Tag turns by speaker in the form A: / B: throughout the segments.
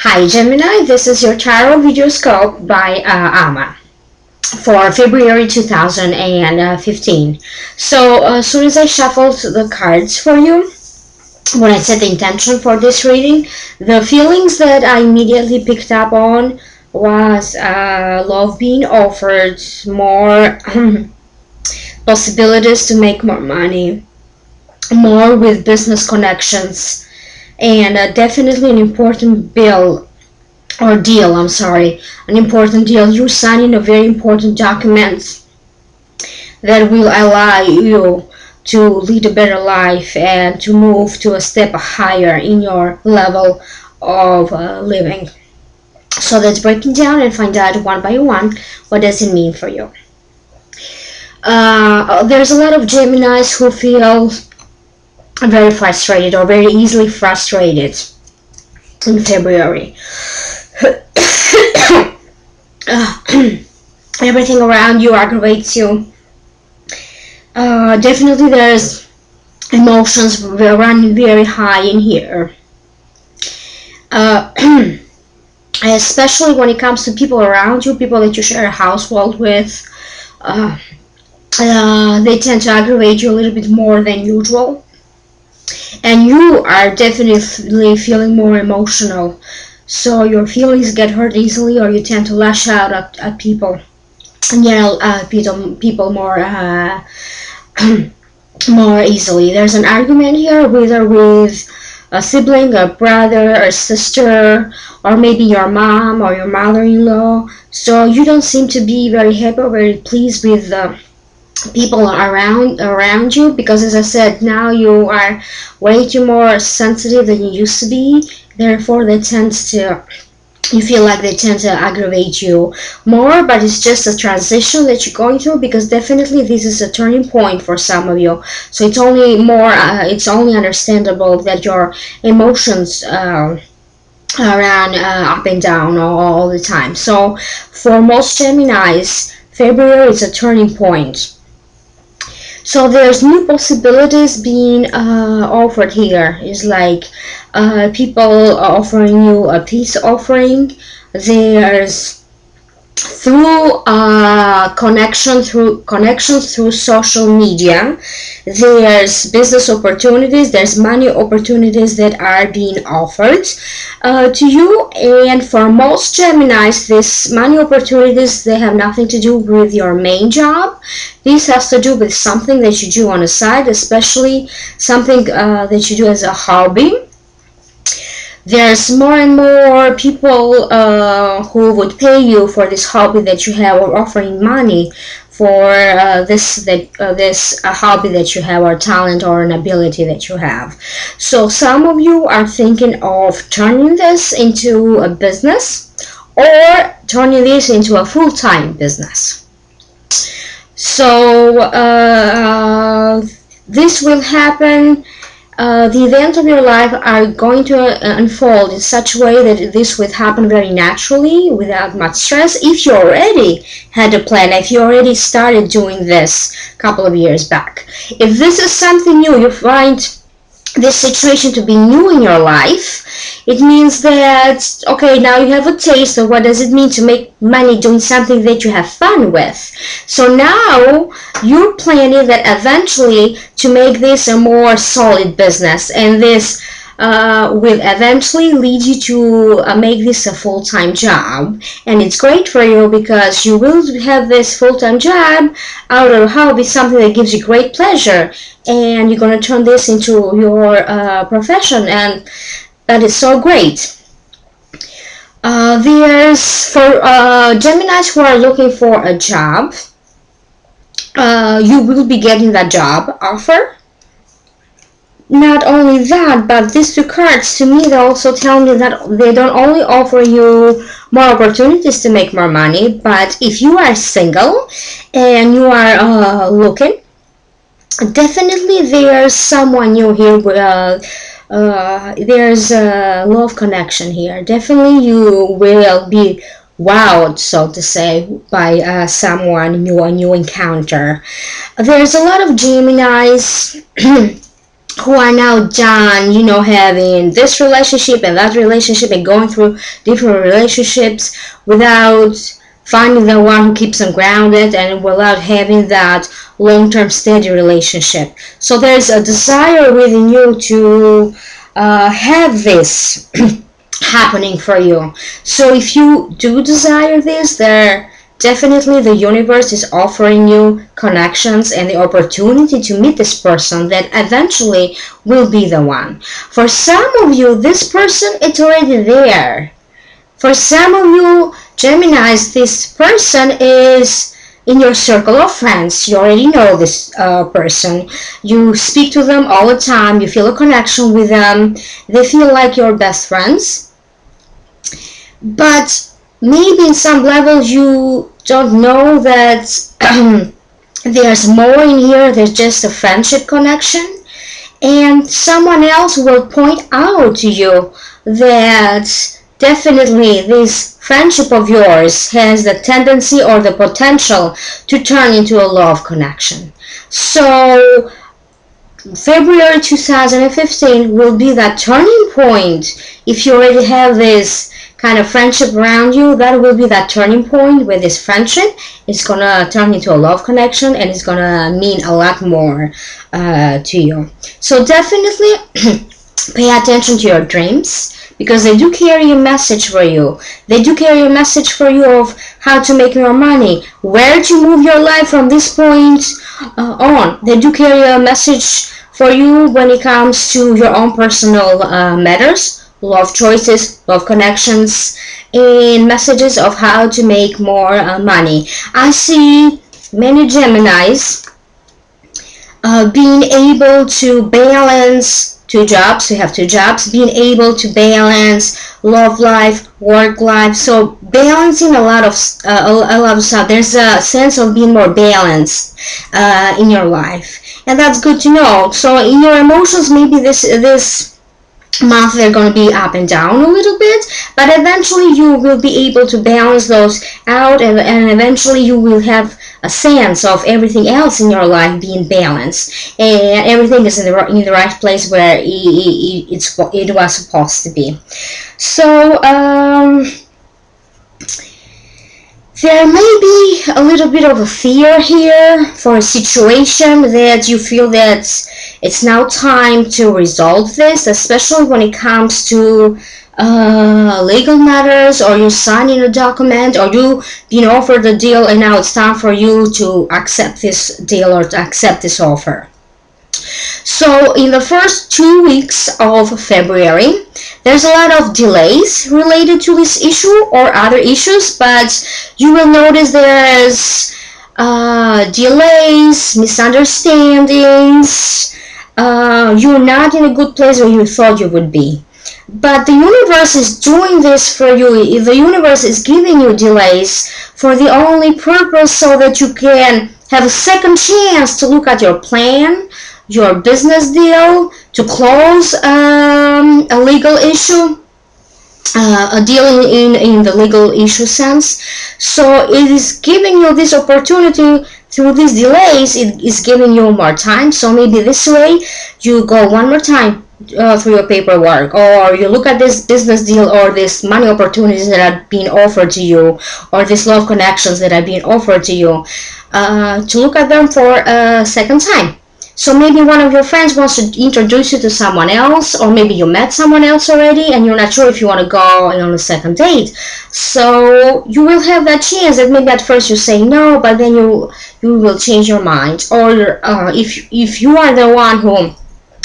A: Hi Gemini, this is your TarotVideoScope by Ama for February 2015. So as soon as I shuffled the cards for you, when I set the intention for this reading, the feelings that I immediately picked up on was love being offered, more possibilities to make more money, more with business connections, and definitely an important deal. An important deal. You're signing a very important document that will allow you to lead a better life and to move to a step higher in your level of living. So let's break it down and find out one by one what does it mean for you. There's a lot of Geminis who feel very frustrated or very easily frustrated in February. Everything around you aggravates you. Definitely there's emotions running very high in here. Especially when it comes to people around you, people that you share a household with. They tend to aggravate you a little bit more than usual. And you are definitely feeling more emotional. So your feelings get hurt easily, or you tend to lash out at people. And people more more easily. There's an argument here, whether with a sibling, a brother, or sister, or maybe your mom or your mother-in-law. So you don't seem to be very happy or very pleased with the people around you, because as I said, now you are way too more sensitive than you used to be. Therefore you feel like they tend to aggravate you more, but it's just a transition that you're going through, because definitely this is a turning point for some of you. So it's only understandable that your emotions run up and down all the time. So for most Geminis, February is a turning point. So there's new possibilities being offered here. It's like people offering you a peace offering. There's connections through social media. There's business opportunities. There's money opportunities that are being offered to you. And for most Geminis, these money opportunities, they have nothing to do with your main job. This has to do with something that you do on the side, especially something that you do as a hobby. There's more and more people who would pay you for this hobby that you have, or offering money for this hobby that you have, or talent, or an ability that you have. So some of you are thinking of turning this into a business, or turning this into a full-time business. So this will happen. The events of your life are going to unfold in such a way that this will happen very naturally, without much stress, if you already had a plan, if you already started doing this a couple of years back. If this is something new, you find this situation to be new in your life, it means that, okay, now you have a taste of what does it mean to make money doing something that you have fun with. So now you're planning that eventually to make this a more solid business, and this will eventually lead you to make this a full-time job. And it's great for you, because you will have this full-time job out of a hobby, something that gives you great pleasure, and you're going to turn this into your profession, and that is so great. There's, for Geminis who are looking for a job, you will be getting that job offer. Not only that, but these two cards, to me, they also tell me that they don't only offer you more opportunities to make more money, but if you are single and you are looking, definitely there's someone new here. There's a love connection here. Definitely you will be wowed, so to say, by someone new, a new encounter. There's a lot of Geminis who are now done, you know, having this relationship and that relationship and going through different relationships without finding the one who keeps them grounded and without having that long-term steady relationship. So there's a desire within you to have this happening for you. So if you do desire this, there definitely the universe is offering you connections and the opportunity to meet this person that eventually will be the one. For some of you, this person, it's already there. For some of you Geminis, this person is in your circle of friends. You already know this person. You speak to them all the time. You feel a connection with them. They feel like your best friends. But maybe in some level you don't know that there's more in here. There's just a friendship connection, and someone else will point out to you that definitely this friendship of yours has the tendency or the potential to turn into a love connection. So February 2015 will be that turning point. If you already have this kind of friendship around you, that will be that turning point where this friendship is gonna turn into a love connection, and it's gonna mean a lot more to you. So definitely pay attention to your dreams, because they do carry a message for you. They do carry a message for you of how to make your money, where to move your life from this point on. They do carry a message for you when it comes to your own personal matters, love choices, love connections, and messages of how to make more money. I see many Geminis being able to balance two jobs. You have two jobs, being able to balance love life, work life. So balancing a lot of stuff. There's a sense of being more balanced in your life, and that's good to know. So in your emotions, maybe this month they're going to be up and down a little bit, but eventually you will be able to balance those out, and eventually you will have a sense of everything else in your life being balanced, and everything is in the right place where it was supposed to be. So there may be a little bit of a fear here for a situation that you feel that it's now time to resolve this, especially when it comes to legal matters, or you signing a document, or you being offered a deal and now it's time for you to accept this deal or to accept this offer. So in the first 2 weeks of February, there's a lot of delays related to this issue or other issues, but you will notice there's delays, misunderstandings. You're not in a good place where you thought you would be. But the universe is doing this for you. The universe is giving you delays for the only purpose so that you can have a second chance to look at your plan, your business deal, to close a legal issue, a deal in the legal issue sense. So it is giving you this opportunity. Through these delays, it is giving you more time. So maybe this way you go one more time through your paperwork, or you look at this business deal or this money opportunities that are being offered to you, or these love connections that are being offered to you, to look at them for a second time. So maybe one of your friends wants to introduce you to someone else, or maybe you met someone else already and you're not sure if you want to go on a second date. So you will have that chance that maybe at first you say no, but then you will change your mind. Or if you are the one who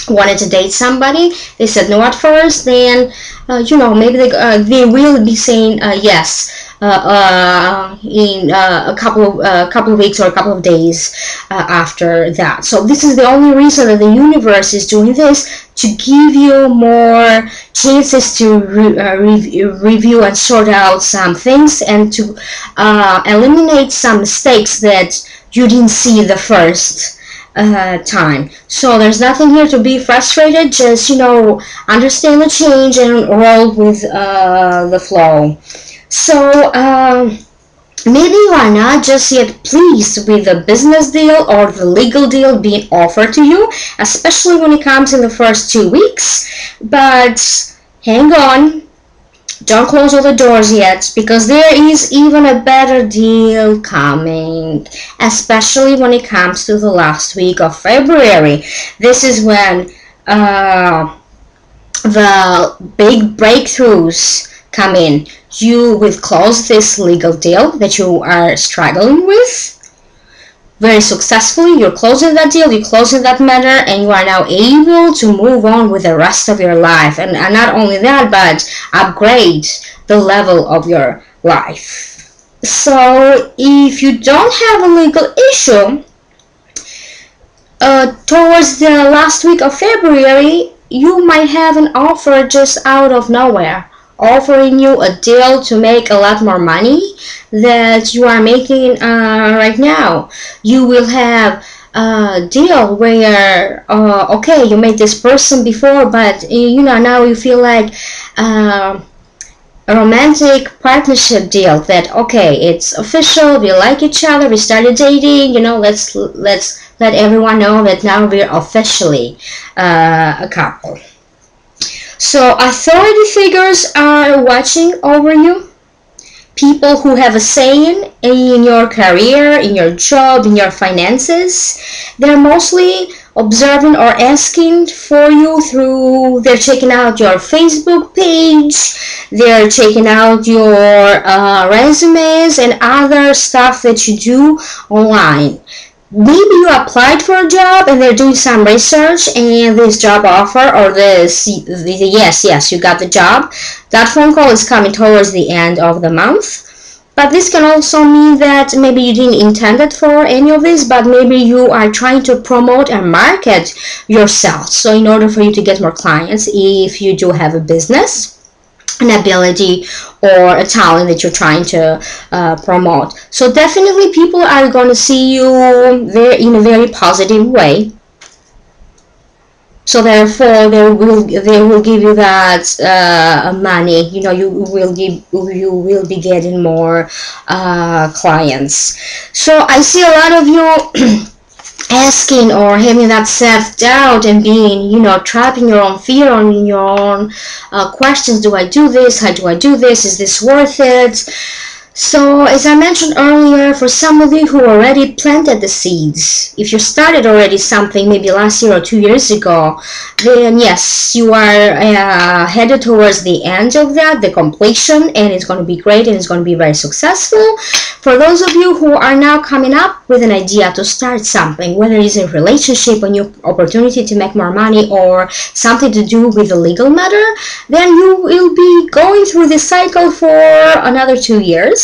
A: wanted to date somebody, they said no at first, then maybe they will be saying yes in a couple of weeks or a couple of days after that. So this is the only reason that the universe is doing this, to give you more chances to review and sort out some things, and to eliminate some mistakes that you didn't see the first time. So there's nothing here to be frustrated. Just understand the change and roll with the flow. So Maybe you are not just yet pleased with the business deal or the legal deal being offered to you, especially when it comes in the first 2 weeks. But hang on, don't close all the doors yet, because there is even a better deal coming, especially when it comes to the last week of February. This is when the big breakthroughs come in. You will close this legal deal that you are struggling with very successfully. You're closing that deal, you're closing that matter, and you are now able to move on with the rest of your life. And not only that, but upgrade the level of your life. So if you don't have a legal issue towards the last week of February, you might have an offer just out of nowhere, offering you a deal to make a lot more money that you are making right now. You will have a deal where okay, you made this person before, but now you feel like a romantic partnership deal, that okay, it's official, we like each other, we started dating, let's let everyone know that now we're officially a couple. So authority figures are watching over you. People who have a say in your career, in your job, in your finances. They're mostly observing or asking for you they're checking out your Facebook page, they're checking out your resumes and other stuff that you do online. Maybe you applied for a job and they're doing some research, and this job offer or yes, you got the job. That phone call is coming towards the end of the month. But this can also mean that maybe you didn't intend it for any of this, but maybe you are trying to promote and market yourself. So in order for you to get more clients, if you do have a business, an ability or a talent that you're trying to promote. So definitely people are going to see you in a very positive way. So therefore they will give you that money. You will be getting more clients. So I see a lot of you asking or having that self-doubt and being, trapped in your own fear, on your own questions. Do I do this? How do I do this? Is this worth it? So as I mentioned earlier, for some of you who already planted the seeds, if you started already something maybe last year or 2 years ago, then yes, you are headed towards the end of that, the completion, and it's going to be great and it's going to be very successful. For those of you who are now coming up with an idea to start something, whether it's a relationship, a new opportunity to make more money, or something to do with a legal matter, then you will be going through this cycle for another 2 years.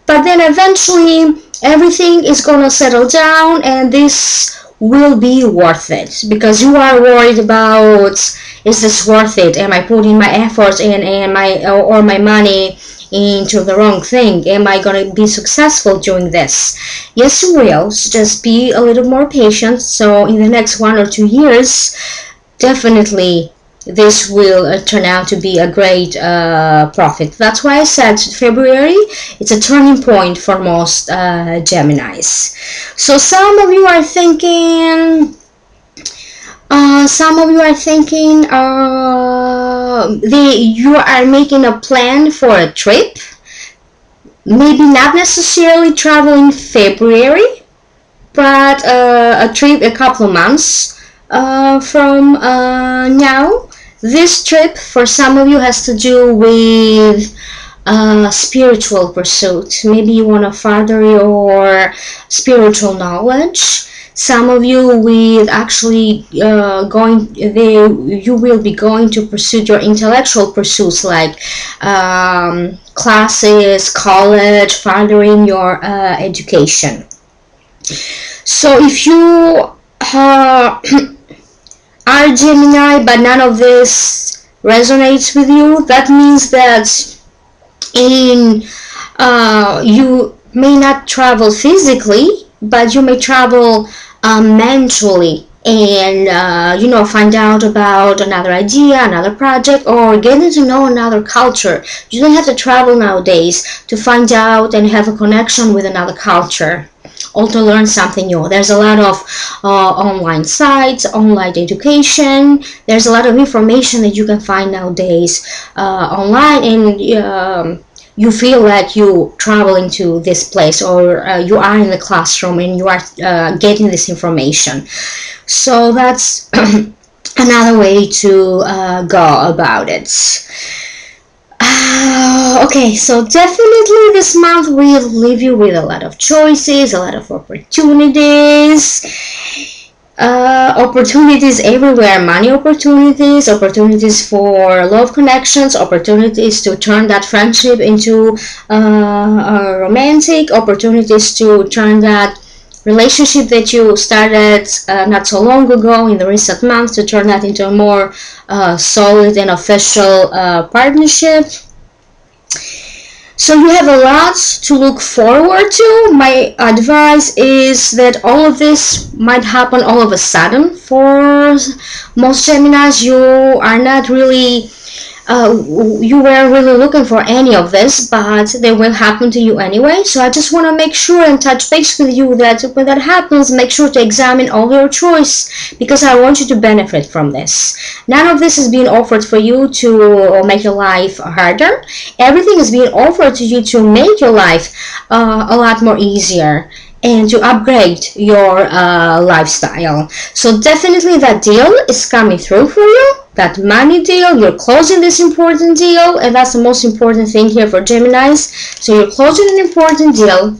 A: But then eventually everything is going to settle down, and this will be worth it, because you are worried about, is this worth it? Am I putting my effort in and my money into the wrong thing? Am I going to be successful doing this? Yes, you will. So just be a little more patient. So in the next 1 or 2 years, definitely this will turn out to be a great profit. That's why I said February, it's a turning point for most Geminis. So some of you are thinking, you are making a plan for a trip. Maybe not necessarily traveling February, but a trip a couple of months from now. This trip for some of you has to do with spiritual pursuit. Maybe you want to further your spiritual knowledge. Some of you will actually you will be going to pursue your intellectual pursuits, like classes, college, furthering your education. So if you are Gemini, but none of this resonates with you, that means that you may not travel physically, but you may travel mentally and you know, find out about another idea, another project, or getting to know another culture. You don't have to travel nowadays to find out and have a connection with another culture, or to learn something new. There's a lot of online sites, online education. There's a lot of information that you can find nowadays online, and you feel like you traveling to this place, or you are in the classroom and you are getting this information. So that's another way to go about it. Okay, so definitely this month will leave you with a lot of choices, a lot of opportunities. Opportunities everywhere, money opportunities, opportunities for love connections, opportunities to turn that friendship into romantic, opportunities to turn that relationship that you started not so long ago in the recent months, to turn that into a more solid and official partnership. So you have a lot to look forward to. My advice is that all of this might happen all of a sudden. For most Geminis, you are not really, you weren't really looking for any of this, but they will happen to you anyway. So I just want to make sure and touch base with you that when that happens, make sure to examine all your choice, because I want you to benefit from this. None of this is being offered for you to make your life harder. Everything is being offered to you to make your life a lot more easier and to upgrade your lifestyle. So definitely that deal is coming through for you. That money deal, you're closing this important deal, and that's the most important thing here for Geminis. So you're closing an important deal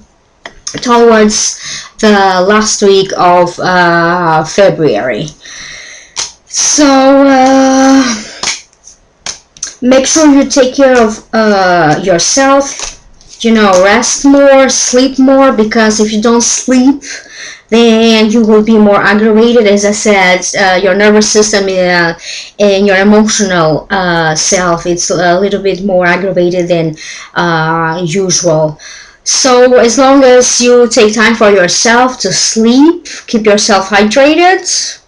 A: towards the last week of February. So make sure you take care of yourself. You know, rest more, sleep more, because if you don't sleep, then you will be more aggravated. As I said, your nervous system and your emotional self, it's a little bit more aggravated than usual. So as long as you take time for yourself to sleep, keep yourself hydrated,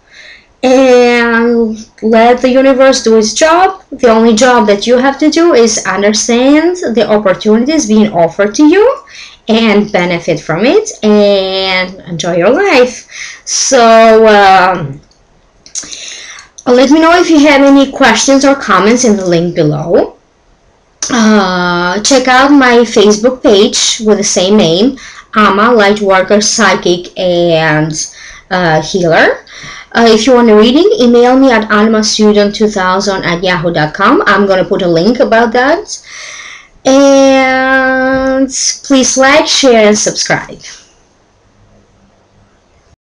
A: and let the universe do its job. The only job that you have to do is understand the opportunities being offered to you and benefit from it and enjoy your life. So let me know if you have any questions or comments in the link below. Check out my Facebook page with the same name, Ama, Lightworker, Psychic, and Healer. If you want a reading, email me at almastudent2000@yahoo.com. I'm going to put a link about that. And please like, share, and subscribe.